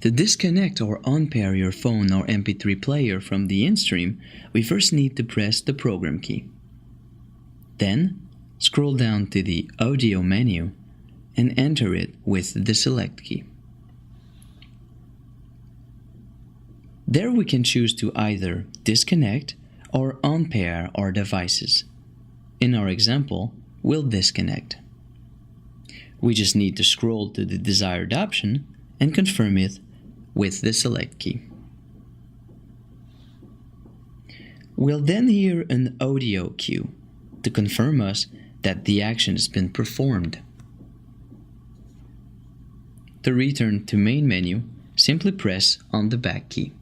To disconnect or unpair your phone or MP3 player from the in-stream, we first need to press the program key. Then, scroll down to the audio menu and enter it with the select key. There we can choose to either disconnect or unpair our devices. In our example, we'll disconnect. We just need to scroll to the desired option and confirm it with the select key. We'll then hear an audio cue to confirm us that the action has been performed. To return to main menu, simply press on the back key.